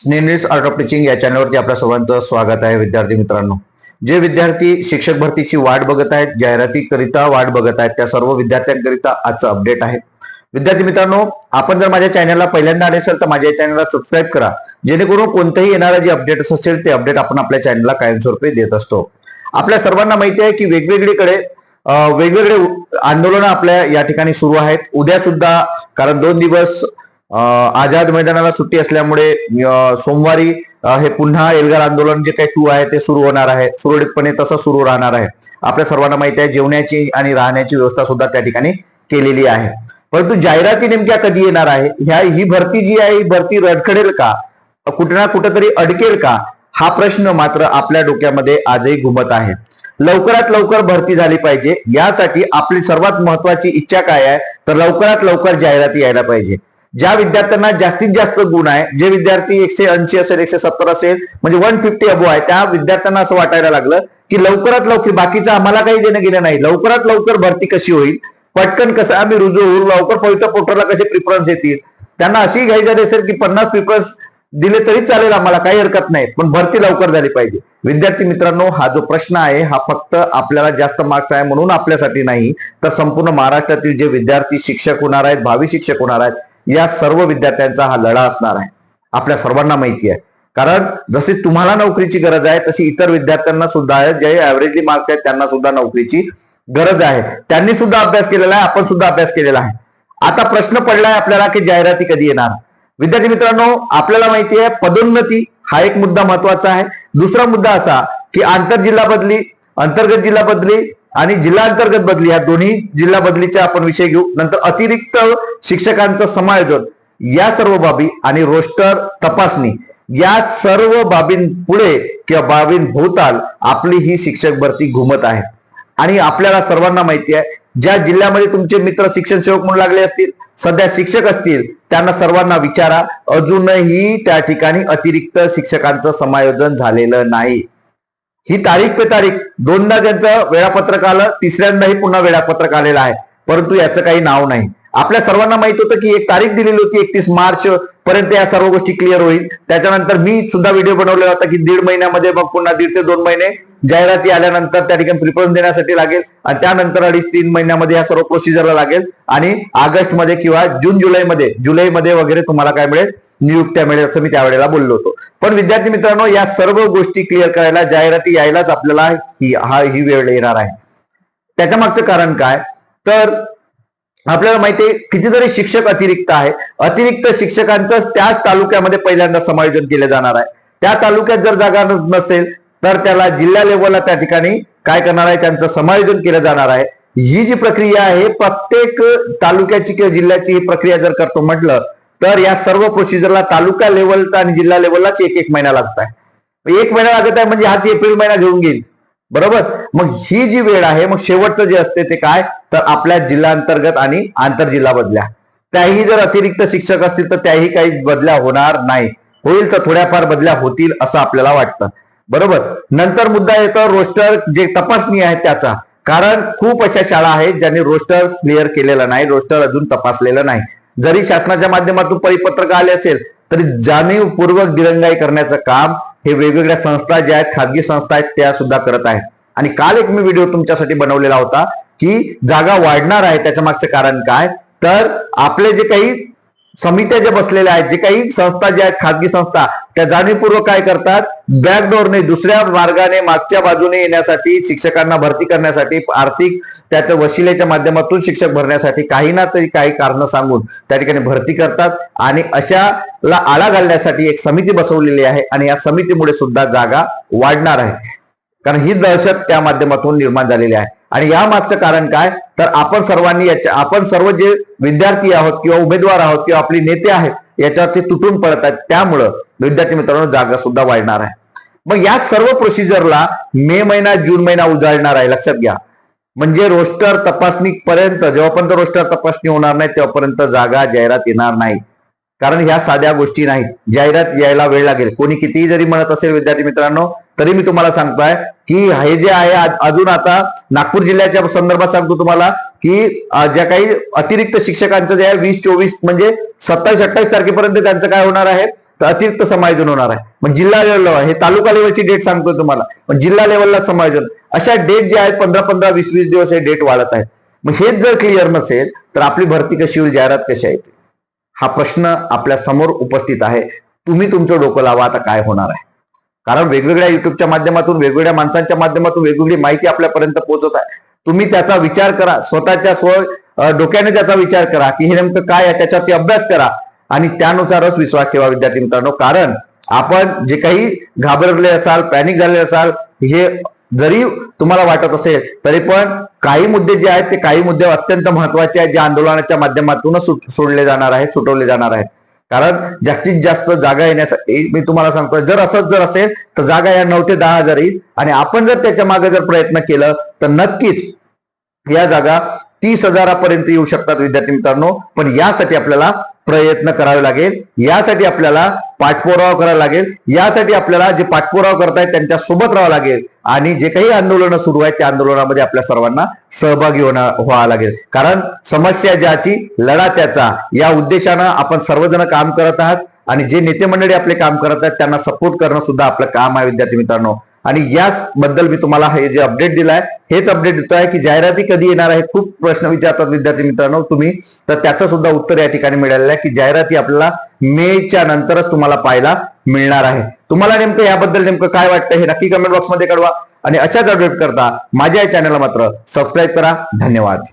स्नेहनीस art of teaching या चॅनलवरती आपल्या सर्वांचं स्वागत आहे. विद्यार्थी मित्रांनो, जे विद्यार्थी शिक्षक भरतीची वाट बघत आहेत, जाहिरातीकरिता वाट बघत आहेत, त्या सर्व विद्यार्थ्यांकरिता आजचं अपडेट आहे. विद्यार्थी मित्रांनो, आपण जर माझ्या चॅनलला पहिल्यांदा आले असेल तर माझ्या चॅनलला सबस्क्राईब करा, जेणेकरून कोणतेही येणारे जे अपडेट्स असेल ते अपडेट आपण आपल्या चॅनलला कायमस्वरूपी देत असतो. आपल्या सर्वांना माहिती आहे की वेगवेगळीकडे वेगवेगळे आंदोलन आपल्या या ठिकाणी सुरू आहेत. उद्या सुद्धा, कारण 2 दिवस आझाद मैदानाला सुट्टी असल्यामुळे सोमवारी हे पुन्हा एल्गार आंदोलन जे काही 2 आहे ते सुरू होणार आहे. सुरळीतपणे तसं सुरू राहणार आहे. आपल्या सर्वांना माहिती आहे जेवण्याची आणि राहण्याची व्यवस्था सुद्धा त्या ठिकाणी केलेली आहे. परंतु जाहिराती नेमक्या कधी येणार आहे, ही भरती जी आहे ही भरती रडखडेल का, कुठे ना कुठेतरी अडकेल का, हा प्रश्न मात्र आपल्या डोक्यामध्ये आजही घुमत आहे. लवकरात लवकर भरती झाली पाहिजे, यासाठी आपली सर्वात महत्वाची इच्छा काय आहे तर लवकरात लवकर जाहिराती यायला पाहिजे. ज्या विद्यार्थ्यांना जास्तीत जास्त गुण आहे, जे विद्यार्थी 180 असेल, 170 असेल, म्हणजे 150 अबो आहे, त्या विद्यार्थ्यांना असं वाटायला लागलं की लवकरात लवकर, बाकीचं आम्हाला काही देणं घेणं नाही, लवकरात लवकर भरती कशी होईल, पटकन कसं आम्ही रुजू होऊ, लवकर पवित्र पोर्टलला कसे प्रिफरन्स येतील. त्यांना अशी घाई झाली असेल की 50 प्रिफरन्स दिले तरी चालेल, आम्हाला काही हरकत नाही, पण भरती लवकर झाली पाहिजे. विद्यार्थी मित्रांनो, हा जो प्रश्न आहे हा फक्त आपल्याला जास्त मार्क्स आहे म्हणून आपल्यासाठी नाही, तर संपूर्ण महाराष्ट्रातील जे विद्यार्थी शिक्षक होणार आहेत, भावी शिक्षक होणार आहेत, या सर्व विद्यार्थ्यांचा हा लढा असणार आहे. आपल्या सर्वांना माहिती आहे, कारण जशी तुम्हाला नोकरीची गरज आहे तशी इतर विद्यार्थ्यांना सुद्धा आहे, जे ऍव्हरेजली मार्क्स आहेत त्यांना सुद्धा नोकरीची गरज आहे. त्यांनी सुद्धा अभ्यास केलेला आहे, आपण सुद्धा अभ्यास केलेला आहे. आता प्रश्न पडलाय आपल्याला की जाहिराती कधी येणार. विद्यार्थी मित्रांनो, आपल्याला माहिती आहे पदोन्नती हा एक मुद्दा महत्वाचा आहे. दुसरा मुद्दा असा की आंतरजिल्हा बदली, अंतर्गत जिल्हा बदली आणि जिल्हा अंतर्गत बदली, या दोन्ही जिल्हा बदलीचा आपण विषय घेऊ. नंतर अतिरिक्त शिक्षकांचं समायोजन, या सर्व बाबी आणि रोस्टर तपासणी, या सर्व बाबींपुढे किंवा बाबींभोवताल आपली ही शिक्षक भरती घुमत आहे. आणि आपल्याला सर्वांना माहिती आहे, ज्या जिल्ह्यामध्ये तुमचे मित्र शिक्षण सेवक म्हणून लागले असतील, सध्या शिक्षक असतील, त्यांना सर्वांना विचारा, अजूनही त्या ठिकाणी अतिरिक्त शिक्षकांचं समायोजन झालेलं नाही. ही तारीख पे तारीख दोनदा त्यांचं वेळापत्रक आलं, तिसऱ्यांदाही पुन्हा वेळापत्रक आलेलं आहे, परंतु याचं काही नाव नाही. आपल्या सर्वांना माहित होतं की एक तारीख दिलेली होती 31 मार्च पर्यंत या सर्व गोष्टी क्लिअर होईल. त्याच्यानंतर मी सुद्धा व्हिडिओ बनवलेला होता की 1.5 महिन्यामध्ये, मग पुन्हा 1.5 ते 2 महिने जाहिराती आल्यानंतर त्या ठिकाणी प्रिफरन्स देण्यासाठी लागेल, आणि त्यानंतर 2.5-3 महिन्यामध्ये या सर्व प्रोसिजरला लागेल, आणि ऑगस्ट मध्ये किंवा जुलैमध्ये वगैरे तुम्हाला काय मिळेल, नियुक्त्या मिळेल, असं मी त्यावेळेला बोललो होतो. पण विद्यार्थी मित्रांनो, या सर्व गोष्टी क्लिअर करायला जाहिराती यायलाच आपल्याला ही वेळ येणार आहे. त्याच्या मागचं कारण काय तर आपल्याला माहिती आहे कितीतरी शिक्षक अतिरिक्त आहे. अतिरिक्त शिक्षकांचं त्याच तालुक्यामध्ये पहिल्यांदा समायोजन केलं जाणार आहे. त्या तालुक्यात जर जागा नसेल तर त्याला जिल्हा लेवलला त्या ठिकाणी काय करणार आहे, त्यांचं समायोजन केलं जाणार आहे. ही जी प्रक्रिया आहे, प्रत्येक तालुक्याची किंवा जिल्ह्याची ही प्रक्रिया जर करतो म्हटलं तर या सर्व प्रोसिजरला तालुका लेवलचा आणि जिल्हा लेवललाच 1 महिना लागत आहे. 1 महिना लागत आहे म्हणजे हाच एप्रिल महिना घेऊन घेईल, बरोबर. मग ही जी वेळ आहे, मग शेवटचं जे असते ते काय तर आपल्या जिल्हा अंतर्गत आणि आंतरजिल्हा बदल्या, त्याही जर अतिरिक्त शिक्षक असतील तर त्याही काही बदल्या होणार नाही. होईल तर थोड्याफार बदल्या होतील असं आपल्याला वाटतं, बरोबर. नंतर मुद्दा येतो रोस्टर जे तपासणी आहे त्याचा, कारण खूप अशा शाळा आहेत ज्यांनी रोस्टर क्लिअर केलेलं नाही, रोस्टर अजून तपासलेलं नाही. जरी शासनाच्या माध्यमातून परिपत्रक आले असेल तरी जाणीवपूर्वक दिरंगाई करण्याचं काम हे वेगवेगळ्या संस्था ज्या आहेत, खाजगी संस्था आहेत, त्या सुद्धा करत आहेत. आणि काल एक मी व्हिडिओ तुमच्यासाठी बनवलेला होता की जागा वाढणार आहे, त्याच्या मागचं कारण काय तर आपले जे काही समित्या ज्या बसलेल्या आहेत, जे काही संस्था ज्या आहेत, खाजगी संस्था, त्या जाणीवपूर्वक काय करतात, बॅकडोरने दुसऱ्या मार्गाने मागच्या बाजूने येण्यासाठी, शिक्षकांना भरती करण्यासाठी, आर्थिक त्यात वशिलेच्या माध्यमातून शिक्षक भरण्यासाठी काही ना तरी काही कारण सांगून त्या ठिकाणी भरती करतात. आणि अशाला आळा घालण्यासाठी एक समिती बसवलेली आहे, आणि या समितीमुळे सुद्धा जागा वाढणार आहे, कारण ही दहशत त्या माध्यमातून निर्माण झालेली आहे. आणि या मागचं कारण काय तर आपण सर्व जे विद्यार्थी आहोत किंवा उमेदवार आहोत किंवा आपले नेते आहेत याच्यावरती तुटून पडत आहेत, त्यामुळं विद्यार्थी मित्रांनो जागा सुद्धा वाढणार आहे. मग या सर्व प्रोसिजरला मे महिना, जून महिना उजाडणार आहे, लक्षात घ्या. म्हणजे रोस्टर तपासणी पर्यंत, जेव्हापर्यंत रोस्टर तपासणी होणार नाही तेव्हापर्यंत जागा जाहिरात येणार नाही. कारण ह्या साध्या गोष्टी नाहीत, जाहिरात यायला वेळ लागेल. कोणी कितीही जरी म्हणत असेल विद्यार्थी मित्रांनो, तरी मी तुम्हाला सांगतोय की हे जे आहे, अजून आता नागपूर जिल्ह्याच्या संदर्भात सांगतो तुम्हाला की ज्या काही अतिरिक्त शिक्षकांचं जे आहे 20-24 म्हणजे 27-28 तारखेपर्यंत त्यांचं काय होणार आहे अतिरिक्त समायोजन होणार आहे. मग जिल्हा लेवलला हे तालुका लेवलची डेट सांगतोय तुम्हाला, पण जिल्हा लेवलला समायोजन, अशा डेट जे आहेत 15-15, 20-20 दिवस हे डेट वाढत आहेत. मग हेच जर क्लिअर नसेल तर आपली भरती कशी होईल, जाहिरात कशी येते, हा प्रश्न आपल्या समोर उपस्थित आहे. तुम्ही तुमचं डोकं लावा, आता काय होणार आहे. कारण वेगवेगळ्या युट्यूबच्या माध्यमातून, वेगवेगळ्या माणसांच्या माध्यमातून वेगवेगळी माहिती आपल्यापर्यंत पोहोचत आहे. तुम्ही त्याचा विचार करा, स्वतःच्या डोक्याने त्याचा विचार करा की हे नेमकं काय आहे, त्याच्यावरती अभ्यास करा आणि त्यानुसारच विश्वास ठेवा विद्यार्थी मित्रांनो. कारण आपण जे काही घाबरले असाल, पॅनिक झाले असाल, हे जरी तुम्हाला वाटत असेल तरी पण काही मुद्दे जे आहेत ते काही मुद्दे अत्यंत महत्वाचे आहेत, जे आंदोलनाच्या माध्यमातूनच सुटवले जाणार आहेत. कारण जास्तीत जास्त जागा येण्यासाठी मी तुम्हाला सांगतोय, जर असंच जर असेल तर जागा या 9 ते 10,000 येईल आणि आपण जर त्याच्या मागे जर प्रयत्न केलं तर नक्कीच या जागा 30,000 पर्यंत येऊ शकतात विद्यार्थी मित्रांनो. पण यासाठी आपल्याला प्रयत्न करावे लागेल, यासाठी आपल्याला पाठपुरावा करावा लागेल, यासाठी आपल्याला जे पाठपुरावा करतायत त्यांच्या सोबत राहावं लागेल आणि जे काही आंदोलनं सुरू आहेत त्या आंदोलनामध्ये आपल्या सर्वांना सहभागी व्हावं लागेल. कारण समस्या ज्याची लढा त्याचा, या उद्देशानं आपण सर्वजण काम करत आहात आणि जे नेते मंडळी आपले काम करत आहेत त्यांना सपोर्ट करणं सुद्धा आपलं काम आहे विद्यार्थी मित्रांनो. आणि याबद्दल मी तुम्हाला हे जे अपडेट दिलाय हेच अपडेट देतोय की जाहिराती कधी येणार आहे. खूप प्रश्न विचारतात विद्यार्थी मित्रांनो तुम्ही, तर त्याचं सुद्धा उत्तर या ठिकाणी मिळालेलं आहे की जाहिराती आपल्याला मेच्या नंतरच तुम्हाला पाहायला मिळणार आहे. तुम्हाला नेमकं याबद्दल नेमकं काय वाटतं हे नक्की कमेंट बॉक्समध्ये कळवा आणि अशाच अपडेट करता माझ्या या चॅनलला मात्र सबस्क्राईब करा. धन्यवाद.